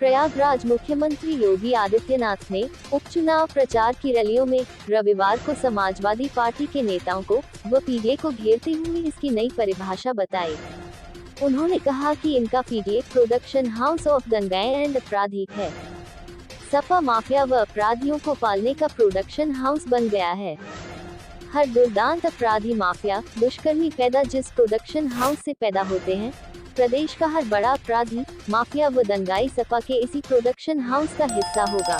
प्रयागराज मुख्यमंत्री योगी आदित्यनाथ ने उपचुनाव प्रचार की रैलियों में रविवार को समाजवादी पार्टी के नेताओं को व पीडीए को घेरते हुए इसकी नई परिभाषा बताई। उन्होंने कहा कि इनका पीडीए प्रोडक्शन हाउस ऑफ दंगाएं एंड अपराधी है। सपा माफिया व अपराधियों को पालने का प्रोडक्शन हाउस बन गया है। हर दुर्दांत अपराधी माफिया दुष्कर्मी पैदा जिस प्रोडक्शन हाउस से पैदा होते हैं, प्रदेश का हर बड़ा अपराधी माफिया व दंगाई सपा के इसी प्रोडक्शन हाउस का हिस्सा होगा।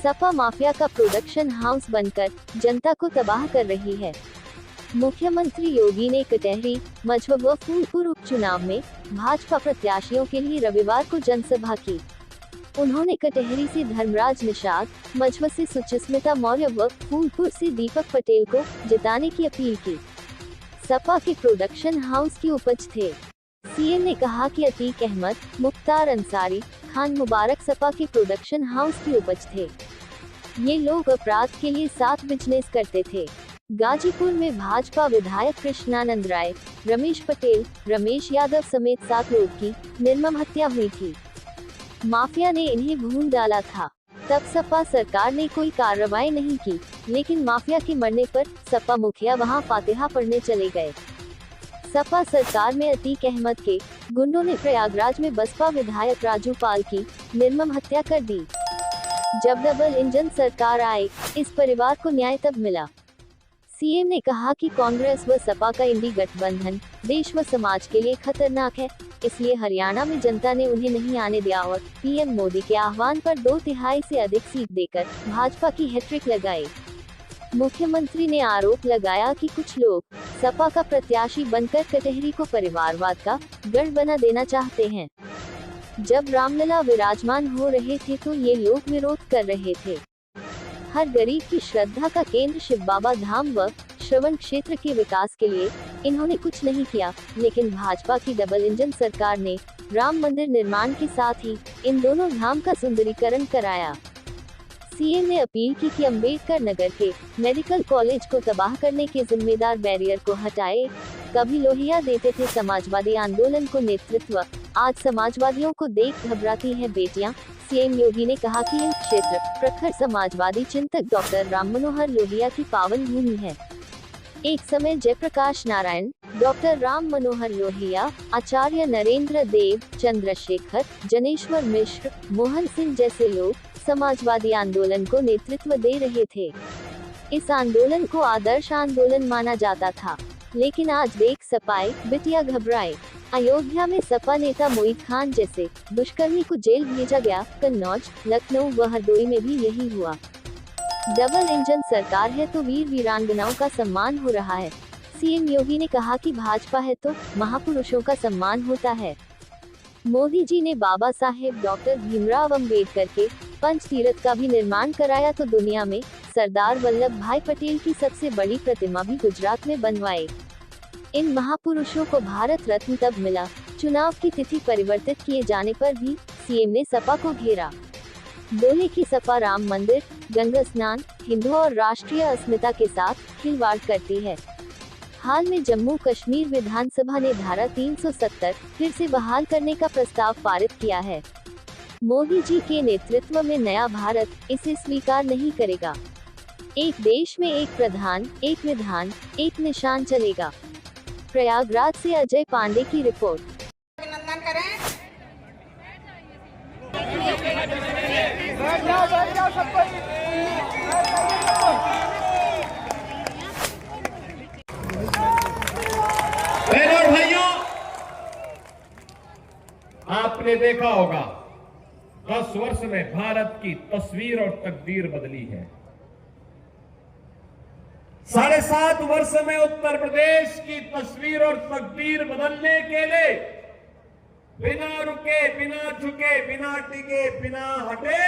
सपा माफिया का प्रोडक्शन हाउस बनकर जनता को तबाह कर रही है। मुख्यमंत्री योगी ने कटहरी, मझवा व फूलपुर उपचुनाव में भाजपा प्रत्याशियों के लिए रविवार को जनसभा की। उन्होंने कटहरी से धर्मराज निषाद, मझवा से सुचिस्मिता मौर्य व फूलपुर से दीपक पटेल को जिताने की अपील की। सपा के प्रोडक्शन हाउस की उपज थे। सीएम ने कहा कि अतीक अहमद, मुख्तार अंसारी, खान मुबारक सपा के प्रोडक्शन हाउस की उपज थे। ये लोग अपराध के लिए साथ बिजनेस करते थे। गाजीपुर में भाजपा विधायक कृष्णानंद राय, रमेश पटेल, रमेश यादव समेत 7 लोग की निर्मम हत्या हुई थी। माफिया ने इन्हें भून डाला था। तब सपा सरकार ने कोई कार्रवाई नहीं की, लेकिन माफिया के मरने पर सपा मुखिया वहां फातिहा पढ़ने चले गए। सपा सरकार में अतीक अहमद के गुंडों ने प्रयागराज में बसपा विधायक राजू पाल की निर्मम हत्या कर दी। जब डबल इंजन सरकार आई, इस परिवार को न्याय तब मिला। सीएम ने कहा कि कांग्रेस व सपा का इंडी गठबंधन देश व समाज के लिए खतरनाक है, इसलिए हरियाणा में जनता ने उन्हें नहीं आने दिया और पीएम मोदी के आह्वान पर 2/3 से अधिक सीट देकर भाजपा की हैट्रिक लगाई। मुख्यमंत्री ने आरोप लगाया कि कुछ लोग सपा का प्रत्याशी बनकर कटहरी को परिवारवाद का गढ़ बना देना चाहते हैं। जब रामलला विराजमान हो रहे थे तो ये लोग विरोध कर रहे थे। हर गरीब की श्रद्धा का केंद्र शिव बाबा धाम व श्रवण क्षेत्र के विकास के लिए इन्होंने कुछ नहीं किया, लेकिन भाजपा की डबल इंजन सरकार ने राम मंदिर निर्माण के साथ ही इन दोनों धाम का सुंदरीकरण कराया। सीएम ने अपील की कि अंबेडकर नगर के मेडिकल कॉलेज को तबाह करने के जिम्मेदार बैरियर को हटाए। कभी लोहिया देते थे समाजवादी आंदोलन को नेतृत्व, आज समाजवादियों को देख घबराती हैं बेटियां। सीएम योगी ने कहा कि यह क्षेत्र प्रखर समाजवादी चिंतक डॉक्टर राम मनोहर लोहिया की पावन भूमि है। एक समय जयप्रकाश नारायण, डॉक्टर राम मनोहर लोहिया, आचार्य नरेंद्र देव, चंद्रशेखर, जनेश्वर मिश्र, मोहन सिंह जैसे लोग समाजवादी आंदोलन को नेतृत्व दे रहे थे। इस आंदोलन को आदर्श आंदोलन माना जाता था, लेकिन आज देख सपाए बिटिया घबराए। अयोध्या में सपा नेता मोईद खान जैसे दुष्कर्मी को जेल भेजा गया। कन्नौज, लखनऊ व हरदोई में भी यही हुआ। डबल इंजन सरकार है तो वीर वीरांगनाओं का सम्मान हो रहा है। सीएम योगी ने कहा कि भाजपा है तो महापुरुषों का सम्मान होता है। मोदी जी ने बाबा साहेब डॉक्टर भीमराव अंबेडकर के पंचतीर्थ का भी निर्माण कराया तो दुनिया में सरदार वल्लभ भाई पटेल की सबसे बड़ी प्रतिमा भी गुजरात में बनवाई। इन महापुरुषों को भारत रत्न तब मिला। चुनाव की तिथि परिवर्तित किए जाने पर भी सीएम ने सपा को घेरा। बोले कि सपा राम मंदिर, गंगा स्नान, हिंदू और राष्ट्रीय अस्मिता के साथ खिलवाड़ करती है। हाल में जम्मू कश्मीर विधानसभा ने धारा 370 फिर से बहाल करने का प्रस्ताव पारित किया है। मोदी जी के नेतृत्व में नया भारत इसे स्वीकार नहीं करेगा। एक देश में एक प्रधान, एक विधान, एक निशान चलेगा। प्रयागराज से अजय पांडे की रिपोर्ट। अभिनंदन करें। बहनों और भाइयों, आपने देखा होगा 10 वर्ष में भारत की तस्वीर और तकदीर बदली है। 7.5 वर्ष में उत्तर प्रदेश की तस्वीर और तकदीर बदलने के लिए बिना रुके, बिना झुके, बिना टिके, बिना हटे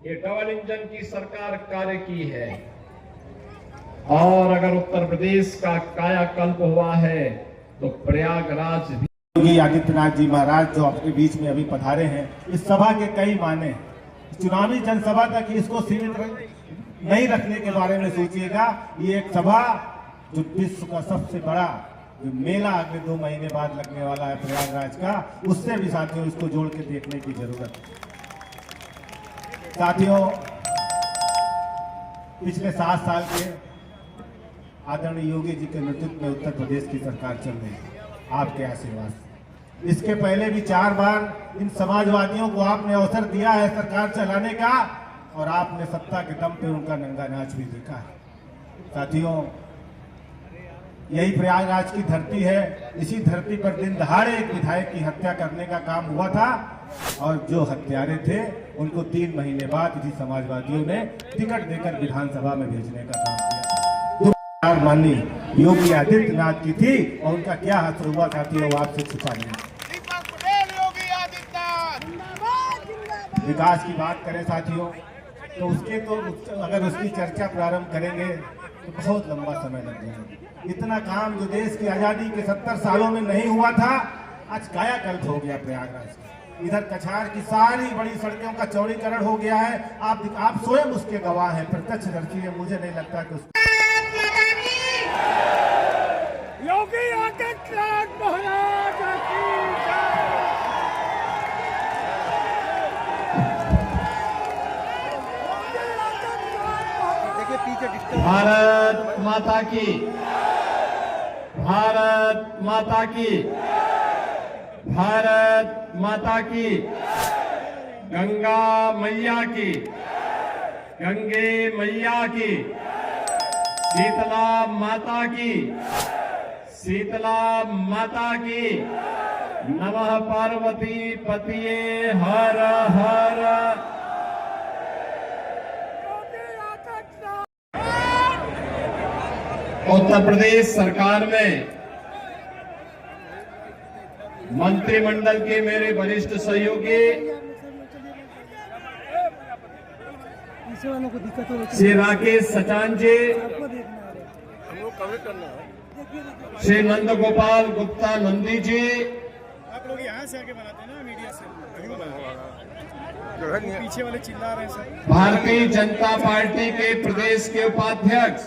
ये डबल इंजन की सरकार कार्य की है। और अगर उत्तर प्रदेश का कायाकल्प हुआ है तो प्रयागराज भी। योगी आदित्यनाथ जी महाराज जो आपके बीच में अभी पधारे हैं, इस सभा के कई माने। चुनावी जनसभा तक इसको सीमित नहीं रखने के बारे में सोचिएगा। ये एक सभा जो विश्व का सबसे बड़ा जो मेला अगले 2 महीने बाद लगने वाला है प्रयागराज का, उससे भी साथियों इसको जोड़ के देखने की जरूरत है। साथियों, पिछले 7 साल के आदरणीय योगी जी के नेतृत्व में उत्तर प्रदेश की सरकार चल रही है आपके आशीर्वाद से। इसके पहले भी 4 बार इन समाजवादियों को आपने अवसर दिया है सरकार चलाने का, और आपने सत्ता के दम पे उनका नंगा नाच भी देखा है। साथियों, यही प्रयागराज की धरती है, इसी धरती पर दिन दहाड़े एक विधायक की हत्या करने का काम हुआ था, और जो हत्यारे थे उनको 3 महीने बाद इसी समाजवादियों ने टिकट देकर विधानसभा में भेजने का काम किया। जो माननीय योगी आदित्यनाथ की थी और उनका क्या हश्र हुआ साथियों, आपसे छुपा नहीं। विकास की बात करें साथियों, तो अगर उसकी चर्चा प्रारंभ करेंगे तो बहुत लंबा समय लग जाएगा। इतना काम जो देश की आजादी के 70 सालों में नहीं हुआ था, आज कायाकल्प हो गया प्रयागराज। इधर कछार की सारी बड़ी सड़कों का चौड़ीकरण हो गया है। आप स्वयं उसके गवाह हैं, प्रत्यक्षदर्शी हैं। मुझे नहीं लगता कि योगी आदित्यनाथ महाराज की भारत माता की, भारत माता की, भारत माता की, गंगा मैया की, गंगे मैया की, शीतला माता की, शीतला माता की, नमः पार्वती पतिये हर हर। उत्तर प्रदेश सरकार में मंत्रिमंडल के मेरे वरिष्ठ सहयोगी श्री राकेश सचान जी, श्री नंद गोपाल गुप्ता नंदी जी, आप लोग यहाँ से आके बनाते हैं ना, मीडिया से पीछे वाले चिल्ला रहे हैं सर। भारतीय जनता पार्टी के प्रदेश के उपाध्यक्ष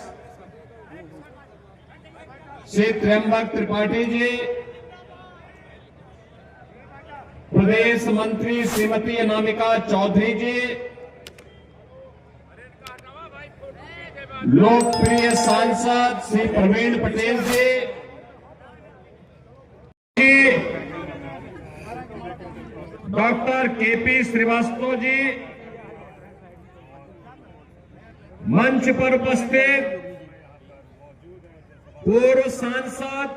श्री त्र्यंबक त्रिपाठी जी, प्रदेश मंत्री श्रीमती अनामिका चौधरी जी, लोकप्रिय सांसद श्री प्रवीण पटेल जी, डॉक्टर केपी श्रीवास्तव जी, मंच पर उपस्थित पूर्व सांसद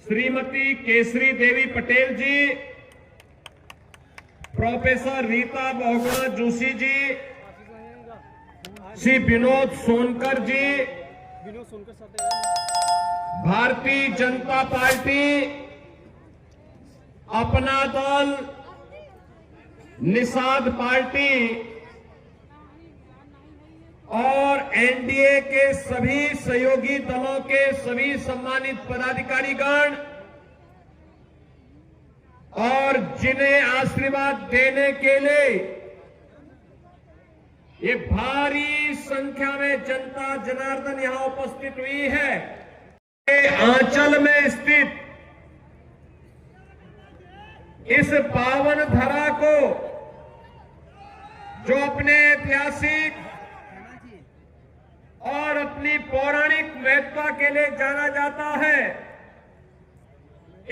श्रीमती केसरी देवी पटेल जी, प्रोफेसर रीता बहुगुणा जोशी जी, श्री विनोद सोनकर जी, भारतीय जनता पार्टी, अपना दल, निषाद पार्टी और एनडीए के सभी सहयोगी दलों के सभी सम्मानित पदाधिकारीगण और जिन्हें आशीर्वाद देने के लिए ये भारी संख्या में जनता जनार्दन यहां उपस्थित हुई है। आंचल में स्थित इस पावन धरा को जो अपने ऐतिहासिक और अपनी पौराणिक महत्ता के लिए जाना जाता है,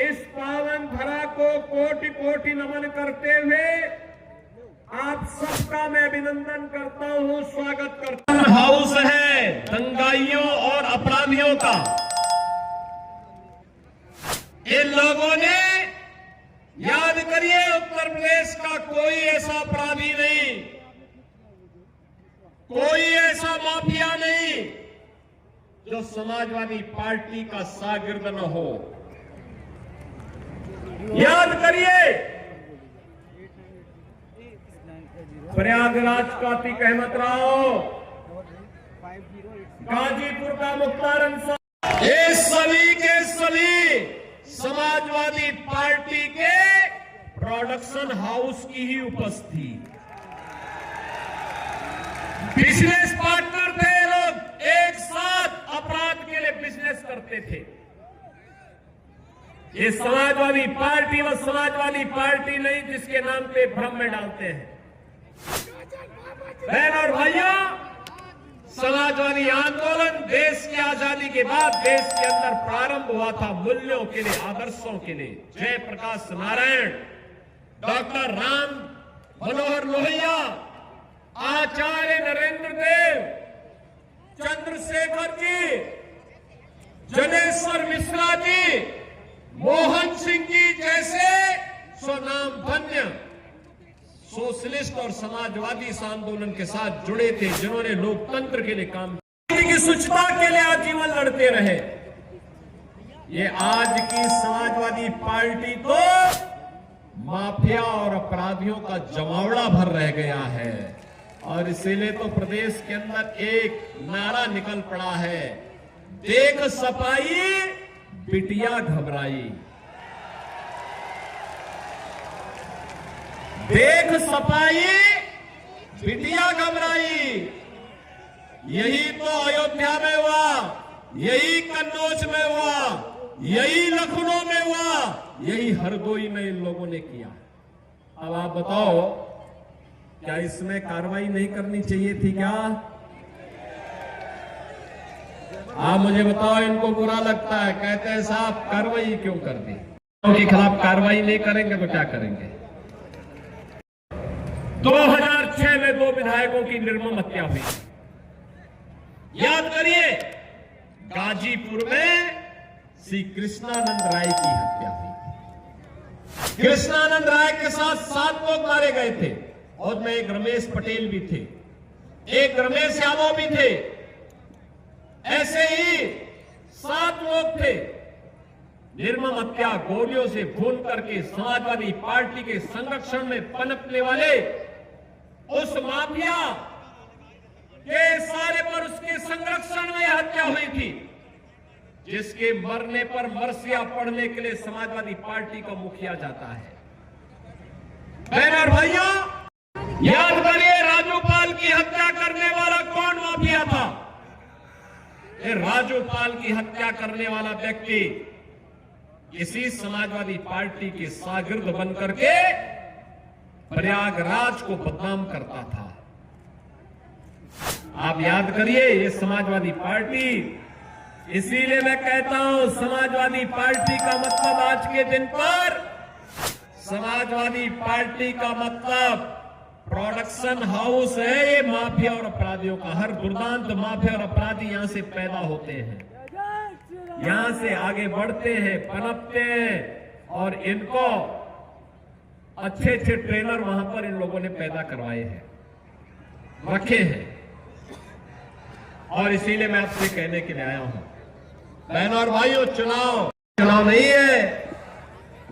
इस पावन धरा को कोटि कोटि नमन करते हुए आप सबका मैं अभिनंदन करता हूं, स्वागत करता हूं। हाउस है दंगाइयों और अपराधियों का। इन लोगों ने, याद करिए, उत्तर प्रदेश का कोई ऐसा अपराधी नहीं, कोई ऐसा माफिया नहीं जो समाजवादी पार्टी का शागिर्द न हो। याद करिए, प्रयागराज का अतीक अहमद राव, गाजीपुर का मुख्तार अंसारी, ये सभी के सभी समाजवादी पार्टी के प्रोडक्शन हाउस की ही उपस्थिति। बिजनेस पार्टनर थे लोग, एक साथ अपराध के लिए बिजनेस करते थे। ये समाजवादी पार्टी व समाजवादी पार्टी नहीं जिसके नाम पे भ्रम में डालते हैं। बहन और भाइयों, समाजवादी आंदोलन देश की आजादी के बाद देश के अंदर प्रारंभ हुआ था मूल्यों के लिए, आदर्शों के लिए। जयप्रकाश नारायण, डॉक्टर राम मनोहर लोहिया, आचार्य नरेंद्र देव, चंद्रशेखर जी, जनेश्वर मिश्रा जी, मोहन सिंह जी जैसे स्वनाम धन्य सोशलिस्ट और समाजवादी इस आंदोलन के साथ जुड़े थे, जिन्होंने लोकतंत्र के लिए काम की स्वच्छता के लिए आजीवन लड़ते रहे। ये आज की समाजवादी पार्टी तो माफिया और अपराधियों का जमावड़ा भर रह गया है, और इसीलिए तो प्रदेश के अंदर एक नारा निकल पड़ा है, देख सफाई बिटिया घबराई। देख सफाई बिटिया घबराई। यही तो अयोध्या में हुआ, यही कन्नौज में हुआ, यही लखनऊ में हुआ, यही हरदोई में इन लोगों ने किया। अब आप बताओ, क्या इसमें कार्रवाई नहीं करनी चाहिए थी क्या? आप मुझे बताओ, इनको बुरा लगता है, कहते हैं साहब कार्रवाई क्यों कर दी? उनके खिलाफ कार्रवाई नहीं करेंगे तो क्या करेंगे? 2006 में 2 विधायकों की निर्मम हत्या हुई। याद करिए, गाजीपुर में श्री कृष्णानंद राय की हत्या हुई। कृष्णानंद राय के साथ 7 लोग मारे गए थे, और में एक रमेश पटेल भी थे, एक रमेश यादव भी थे। ऐसे ही 7 लोग थे। निर्मम हत्या गोलियों से भून करके समाजवादी पार्टी के संरक्षण में पनपने वाले उस माफिया के सारे पर उसके संरक्षण में हत्या हुई थी, जिसके मरने पर मरसिया पढ़ने के लिए समाजवादी पार्टी का मुखिया जाता है। बहन और भाइयों, याद करिए, राजूपाल की हत्या करने वाला कौन माफिया था? राजूपाल की हत्या करने वाला व्यक्ति इसी समाजवादी पार्टी के शागिर्द बनकर के प्रयागराज को बदनाम करता था। आप याद करिए, ये समाजवादी पार्टी, इसीलिए मैं कहता हूं, समाजवादी पार्टी का मतलब आज के दिन पर, समाजवादी पार्टी का मतलब प्रोडक्शन हाउस है। ये माफिया और अपराधियों का, हर दुर्दांत माफिया और अपराधी यहां से पैदा होते हैं, यहां से आगे बढ़ते हैं, पनपते हैं, और इनको अच्छे अच्छे ट्रेनर वहां पर इन लोगों ने पैदा करवाए हैं, रखे हैं। और इसीलिए मैं आपसे कहने के लिए आया हूं, बहनों और भाइयों, चुनाव नहीं है,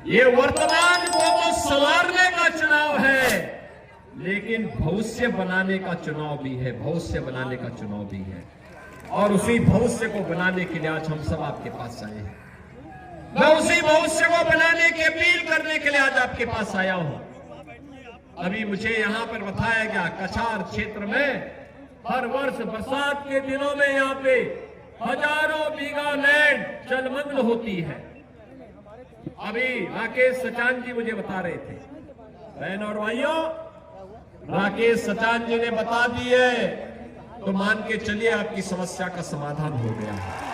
ये वर्तमान को तो संवारने का चुनाव है, लेकिन भविष्य बनाने का चुनाव भी है, भविष्य बनाने का चुनाव भी है। और उसी भविष्य को बनाने के लिए आज हम सब आपके पास आए हैं। मैं उसी भविष्य को बनाने की अपील करने के लिए आज आपके पास आया हूं। अभी मुझे यहां पर बताया गया, कछार क्षेत्र में हर वर्ष बरसात के दिनों में यहां पे हजारों बीघा लैंड जलमग्न होती है। अभी राकेश सचान जी मुझे बता रहे थे। बहन और भाइयों, राकेश सचान जी ने बता दी है, तो मान के चलिए आपकी समस्या का समाधान हो गया है।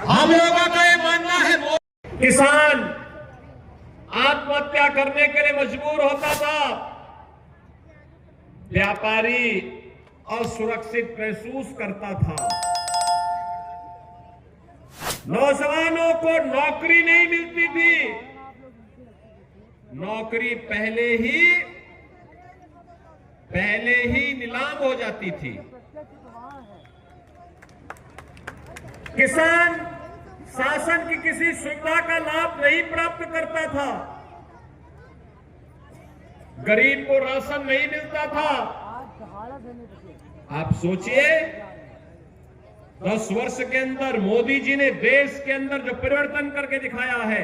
हम लोगों का ये मानना है, किसान आत्महत्या करने के लिए मजबूर होता था, व्यापारी असुरक्षित महसूस करता था, नौजवानों को नौकरी नहीं मिलती थी, नौकरी पहले ही नीलाम हो जाती थी। किसान शासन की किसी सुविधा का लाभ नहीं प्राप्त करता था, गरीब को राशन नहीं मिलता था। आप सोचिए, 10 वर्ष के अंदर मोदी जी ने देश के अंदर जो परिवर्तन करके दिखाया है,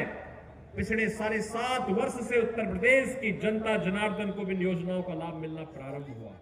पिछले 7.5 वर्ष से उत्तर प्रदेश की जनता जनार्दन को भी इन योजनाओं का लाभ मिलना प्रारंभ हुआ।